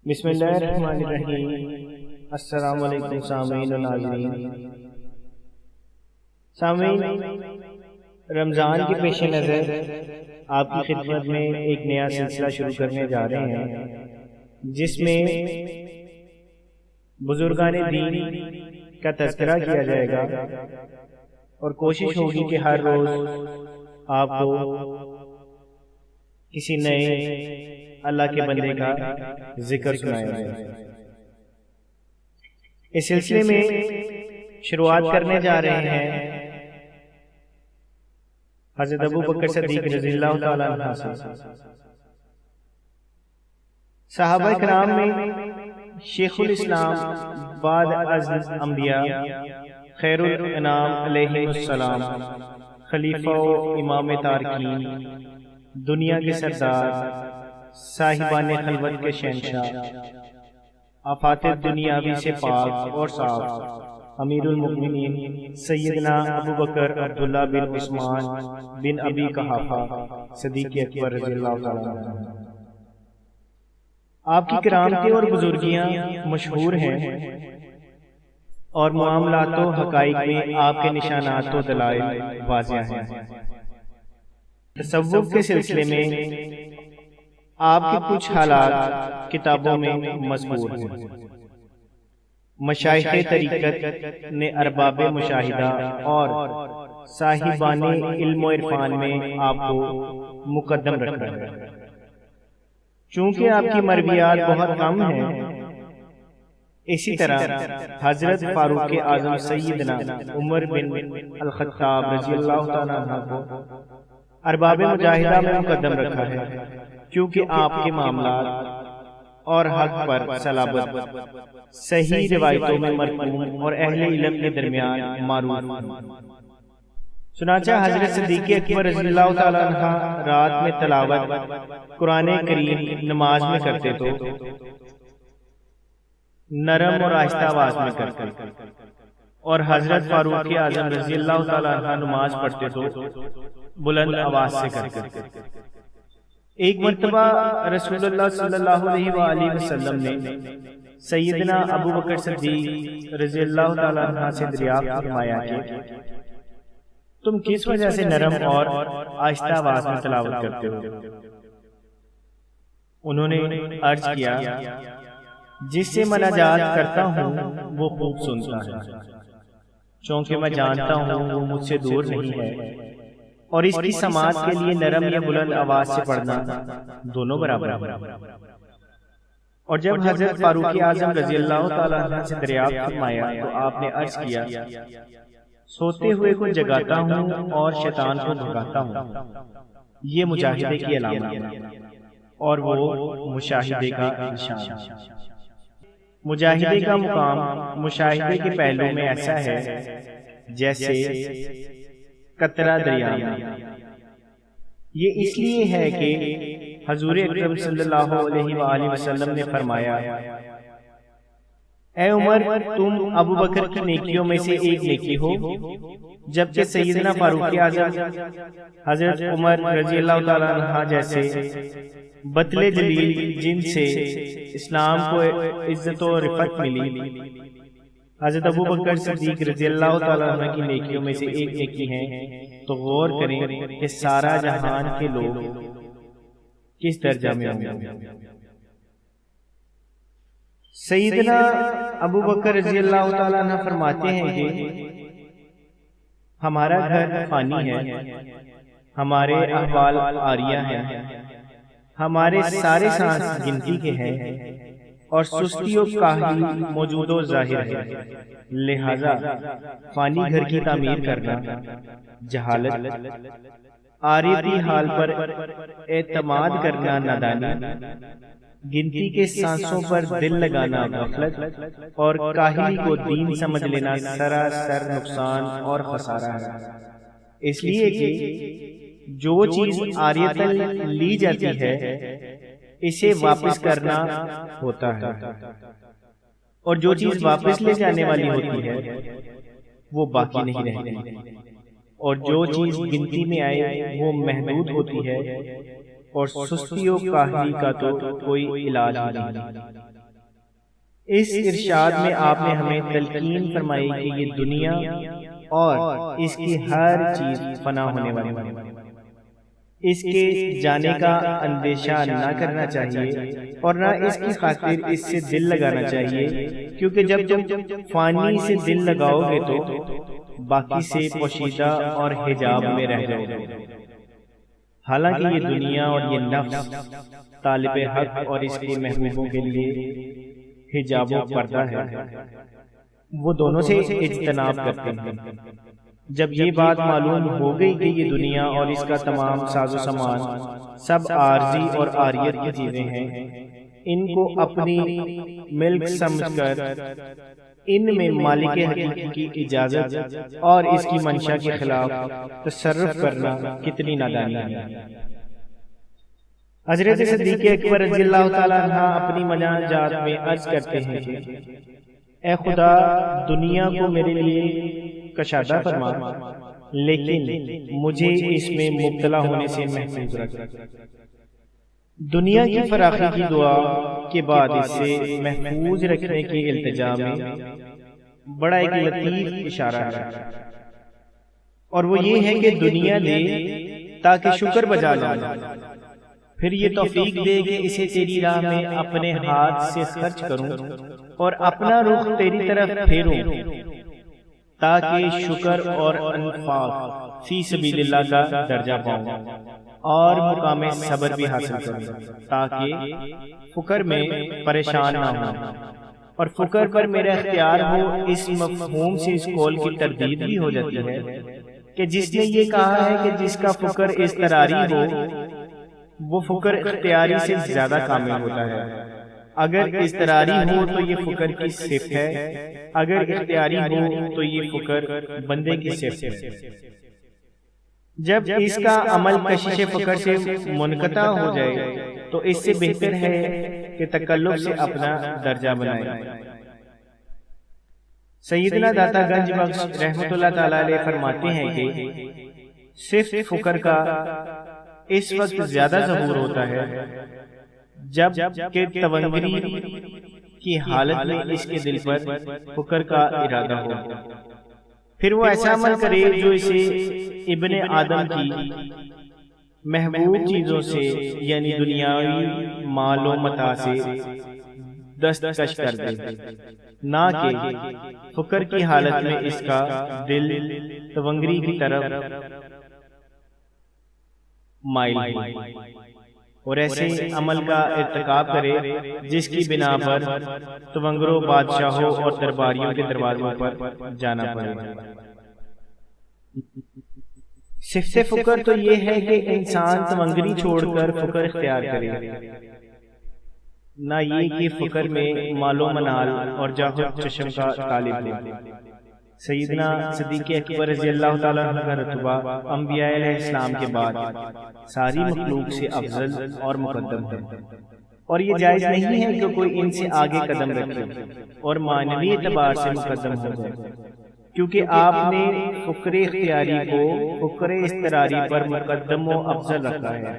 بسم اللہ الرحمن الرحیم۔ السلام علیکم سامعین و ناظرین۔ رمضان کے پیش نظر آپ کی خدمت میں ایک نیا سلسلہ شروع کرنے جا رہے ہیں، جس میں بزرگان دین کا تذکرہ کیا جائے گا اور کوشش ہوگی کہ ہر روز آپ کو کسی نئے اللہ کے بندے کا ذکر سنایا جائے۔ اس سلسلے میں شروعات کرنے جا رہے ہیں حضرت ابو بکر صدیق رضی اللہ تعالیٰ عنہ سے۔ صحابہ کرام میں شیخ الاسلام بعد از انبیاء خیر الانام علیہ السلام، خلیفہ و امام تارکین، دنیا کے سردار، صاحبان خلوت کے شہنشاہ، آفات دنیاوی سے پاک اور صاف امیر المؤمنین سیدنا ابو بکر عبداللہ بن عثمان بن ابی قحافہ صدیق اکبر رضی اللہ تعالیٰ عنہ۔ آپ کی کرامتیں اور بزرگیاں مشہور ہیں اور معاملات و حقائق میں آپ کے نشانات و دلائل واضح ہیں۔ تصوف کے سلسلے میں آپ کے کچھ حالات کتابوں میں مذکور ہیں۔ مشائخ طریقت نے ارباب مشاہدہ اور صاحبان علم و عرفان میں آپ کو مقدم رکھا ہے۔ چونکہ آپ کی مرویات بہت کم ہیں، اسی طرح حضرت فاروق اعظم سیدنا عمر بن الخطاب رضی اللہ تعالیٰ عنہ کو ارباب مجاہدہ میں مقدم رکھا ہے، کیونکہ آپ کے معاملات اور حق پر صلابت صحیح روایتوں میں مرقوم اور اہل علم کے درمیان معروف ہیں۔ چنانچہ حضرت صدیق اکبر رضی اللہ تعالیٰ عنہ رات میں تلاوت قرآن کریم نماز میں کرتے تو نرم اور آہستہ آواز میں کرتے، اور حضرت فاروق اعظم رضی اللہ تعالیٰ عنہ نماز پڑھتے تو بلند آواز سے کرتے۔ ایک مرتبہ رسول اللہ صلی اللہ علیہ وآلہ وسلم نے سیدنا ابو بکر صدیق رضی اللہ تعالیٰ عنہ سے دریافت فرمایا کہ تم کس وجہ سے نرم اور آہستہ آواز میں تلاوت کرتے ہو؟ انہوں نے عرض کیا، جس سے مناجات کرتا ہوں وہ خوب سنتا ہے، چونکہ میں جانتا ہوں وہ مجھ سے دور نہیں ہے، اور اس کی سماعت کے لیے نرم یا بلند آواز سے پڑھنا دونوں برابر ہے۔ اور جب حضرت فاروق اعظم رضی اللہ تعالیٰ عنہ سے دریافت فرمایا تو آپ نے عرض کیا، سوتے ہوئے کو جگاتا ہوں اور شیطان کو بھگاتا ہوں، یہ مجاہدے کی علامت ہے، اور وہ مشاہدے کا نشان ہے۔ مجاہدے کا مقام مشاہدے کے پہلو میں ایسا ہے جیسے قطرہ دریا میں۔ یہ اس لیے ہے کہ حضور اکرم صلی اللہ علیہ وآلہ وسلم نے فرمایا، اے عمر تم ابو بکر کی نیکیوں میں سے ایک نیکی ہو، جبکہ سیدنا فاروق اعظم حضرت عمر رضی اللہ تعالیٰ عنہ جیسے بطل جلیل جن سے اسلام کو عزت و رفعت ملی، حضرت ابو بکر صدیق رضی اللہ تعالیٰ عنہ کی نیکیوں میں سے ایک نیکی ہیں، تو غور کریں کہ سارا جہان کے لوگ کس درجہ میں ہوں گے۔ سیدنا ابو بکر رضی اللہ تعالیٰ عنہ فرماتے ہیں کہ ہمارا گھر فانی ہے، ہمارے احوال عاریہ ہیں، ہمارے سارے سانس گنتی کے ہیں، اور سستی و کاہلی موجود و ظاہر ہے، لہذا فانی گھر کی تعمیر کرنا جہالت، عارضی حال پر اعتماد کرنا نادانی، گنتی کے سانسوں پر دل لگانا غفلت، اور کاہلی کو دین سمجھ لینا سراسر نقصان اور خسارہ ہے۔ اس لیے کہ جو چیز عاریتاً لی جاتی ہے اسے واپس کرنا ہوتا ہے، اور جو چیز واپس لے جانے والی ہوتی ہے وہ باقی نہیں رہتی، اور جو چیز گنتی میں آئے وہ محدود ہوتی ہے، اور سستی و کاہلی کا تو کوئی علاج نہیں۔ اس ارشاد میں آپ نے ہمیں تلقین فرمائی کہ یہ دنیا اور اس کی ہر چیز فنا ہونے والی ہے، اس کے جانے کا اندیشہ نہ کرنا چاہیے اور نہ اس کی خاطر اس سے دل لگانا چاہیے، کیونکہ جب تم فانی سے دل لگاؤ گے تو باقی سے پوشیدہ اور حجاب میں رہ جاؤ گے۔ حالانکہ یہ دنیا اور یہ نفس طالب حق اور اس کے محبوبوں کے لیے حجاب و پردہ ہے، وہ دونوں سے اجتناب کرتے ہیں۔ جب یہ بات معلوم ہو گئی کہ یہ دنیا اور اس کا تمام ساز و سامان سب عارضی اور عاریت کی چیزیں ہیں، ان کو اپنی ملک سمجھ کر ان میں مالک حقیقی کی اجازت اور اس کی منشا کے خلاف تصرف کرنا کتنی نادانی ہے۔ حضرت صدیق اکبر رضی اللہ تعالیٰ عنہ اپنی مناجات میں عرض کرتے ہیں کہ اے خدا، دنیا کو میرے لیے کشادہ فرما، لیکن مجھے اس میں مبتلا ہونے سے محفوظ رکھ۔ دنیا کی فراخی کی دعا کے بعد اس سے محفوظ رکھنے کی التجا میں بڑا ایک لطیف اشارہ ہے، اور وہ یہ ہے کہ دنیا دے تاکہ شکر بجا لاؤں، پھر یہ توفیق دے کہ اسے تیری راہ میں اپنے ہاتھ سے خرچ کروں اور اپنا رخ تیری طرف پھیروں، تاکہ شکر اور انفاق فی سبیل اللہ کا درجہ پاؤں اور مقام صبر بھی حاصل کروں، تاکہ فقر میں پریشان نہ ہوں اور فقر پر میرا اختیار ہو۔ اس مفہوم سے اس قول کی تردید بھی ہو جاتی ہے کہ جس نے یہ کہا ہے کہ جس کا فقر اضطراری ہو وہ فقر اختیاری سے زیادہ کامل ہوتا ہے۔ اگر اضطراری ہو تو یہ فقر کی صفت ہے، اگر اختیاری ہو تو یہ فقر بندے کی صفت ہے۔ جب اس کا عمل کشش فقر سے منقطع ہو جائے تو اس سے بہتر ہے کہ تکلف سے اپنا درجہ بنائے۔ سیدنا داتا گنج بخش رحمت اللہ تعالی علیہ فرماتے ہیں کہ صرف فقر کا اس وقت زیادہ ظہور ہوتا ہے جب کہ تونگری کی حالت میں اس کے دل پر فقر کا ارادہ ہو، پھر وہ ایسا عمل کرے جو اسے ابن آدم کی محبوب چیزوں سے یعنی دنیاوی مال و متاع سے دستکش کر دے، نہ کہ فقر کی حالت میں اس کا دل تونگری کی طرف مائل ہو اور ایسے عمل کا ارتکاب کرے جس کی بنا پر تونگروں، بادشاہوں اور درباریوں کے دروازوں پر جانا پڑے۔ صفت فقر تو یہ ہے کہ انسان تونگری چھوڑ کر فقر اختیار کرے، نہ یہ کہ فقر میں مال و منال اور جاہ و چشم کا طالب ہو۔ سیدنا صدیق اکبر رضی اللہ تعالیٰ عنہ کا رتبہ انبیاء علیہ السلام کے بعد ساری مخلوق سے افضل اور مقدم ہے، اور یہ جائز نہیں ہے کہ کوئی ان سے آگے قدم رکھے اور معنوی اعتبار سے مقدم ہو جائے، کیونکہ آپ نے فقر اختیاری کو فقر اضطراری پر مقدم و افضل رکھا ہے۔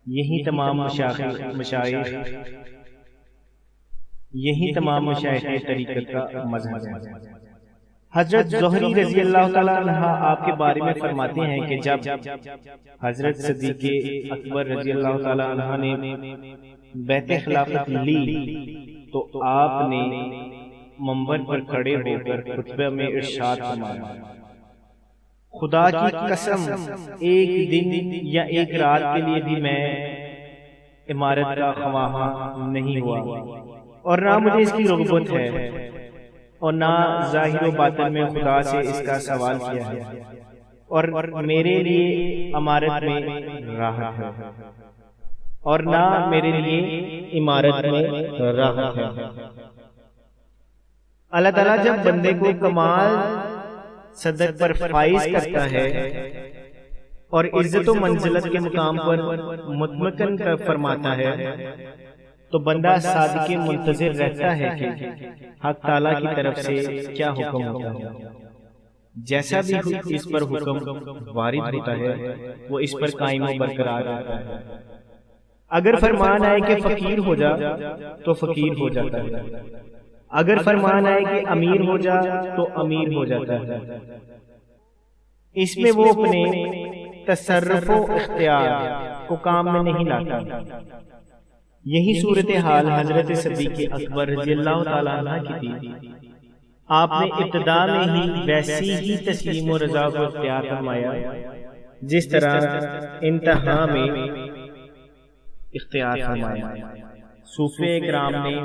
یہی تمام مشائخ طریقت کا مذہب ہے۔ حضرت زہری رضی اللہ تعالیٰ عنہ آپ کے بارے میں فرماتے ہیں کہ جب حضرت صدیق اکبر رضی اللہ تعالیٰ عنہ نے بیعت خلافت لی تو آپ نے منبر پر کھڑے ہو کر خطبہ میں ارشاد فرمایا، خدا کی قسم ایک دن یا ایک رات کے لیے بھی میں عمارت کا خواہاں نہیں ہوا، اور نہ مجھے اس کی رغبت ہے، اور نہ ظاہر و باطن میں خدا سے اس کا سوال کیا ہے، اور میرے لیے عمارت میں راحت ہے، اور نہ میرے لیے عمارت میں راحت ہے۔ اللہ تعالیٰ جب بندے کو کمال صدق پر فائز کرتا ہے اور عزت و منزلت کے مقام پر مطمئن فرماتا ہے تو بندہ صادق منتظر رہتا ہے کہ حق تعالیٰ کی طرف سے کیا حکم ہوتا ہے۔ جیسا بھی اس پر حکم وارد ہوتا ہے وہ اس پر قائم و برقرار رہتا ہے۔ اگر فرمان آئے کہ فقیر ہو جا تو فقیر ہو جاتا ہے، اگر فرمان آئے کہ امیر ہو جا تو امیر ہو جاتا ہے۔ اس میں وہ اپنے تصرف و اختیار کو کام میں نہیں لاتا۔ یہی صورتحال حضرت صدیق اکبر رضی اللہ تعالیٰ عنہ کی تھی۔ آپ نے ابتدا میں ہی ویسی ہی تسلیم و رضا کو اختیار فرمایا جس طرح انتہا میں اختیار فرمایا۔ صوفیہ اکرام نے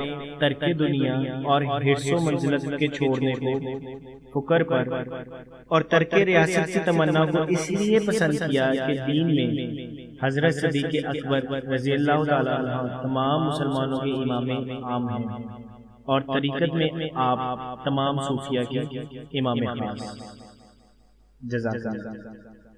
ترک دنیا اور حرص و منزلت کے چھوڑنے کو فقر پر اور ترک ریاست کی تمنا کو اس لیے پسند کیا کہ دین میں حضرت صدیق اکبر رضی اللہ تعالیٰ عنہ تمام مسلمانوں کے امام عام ہیں اور طریقت میں آپ تمام صوفیہ کے امام خاص۔ جزاک اللہ۔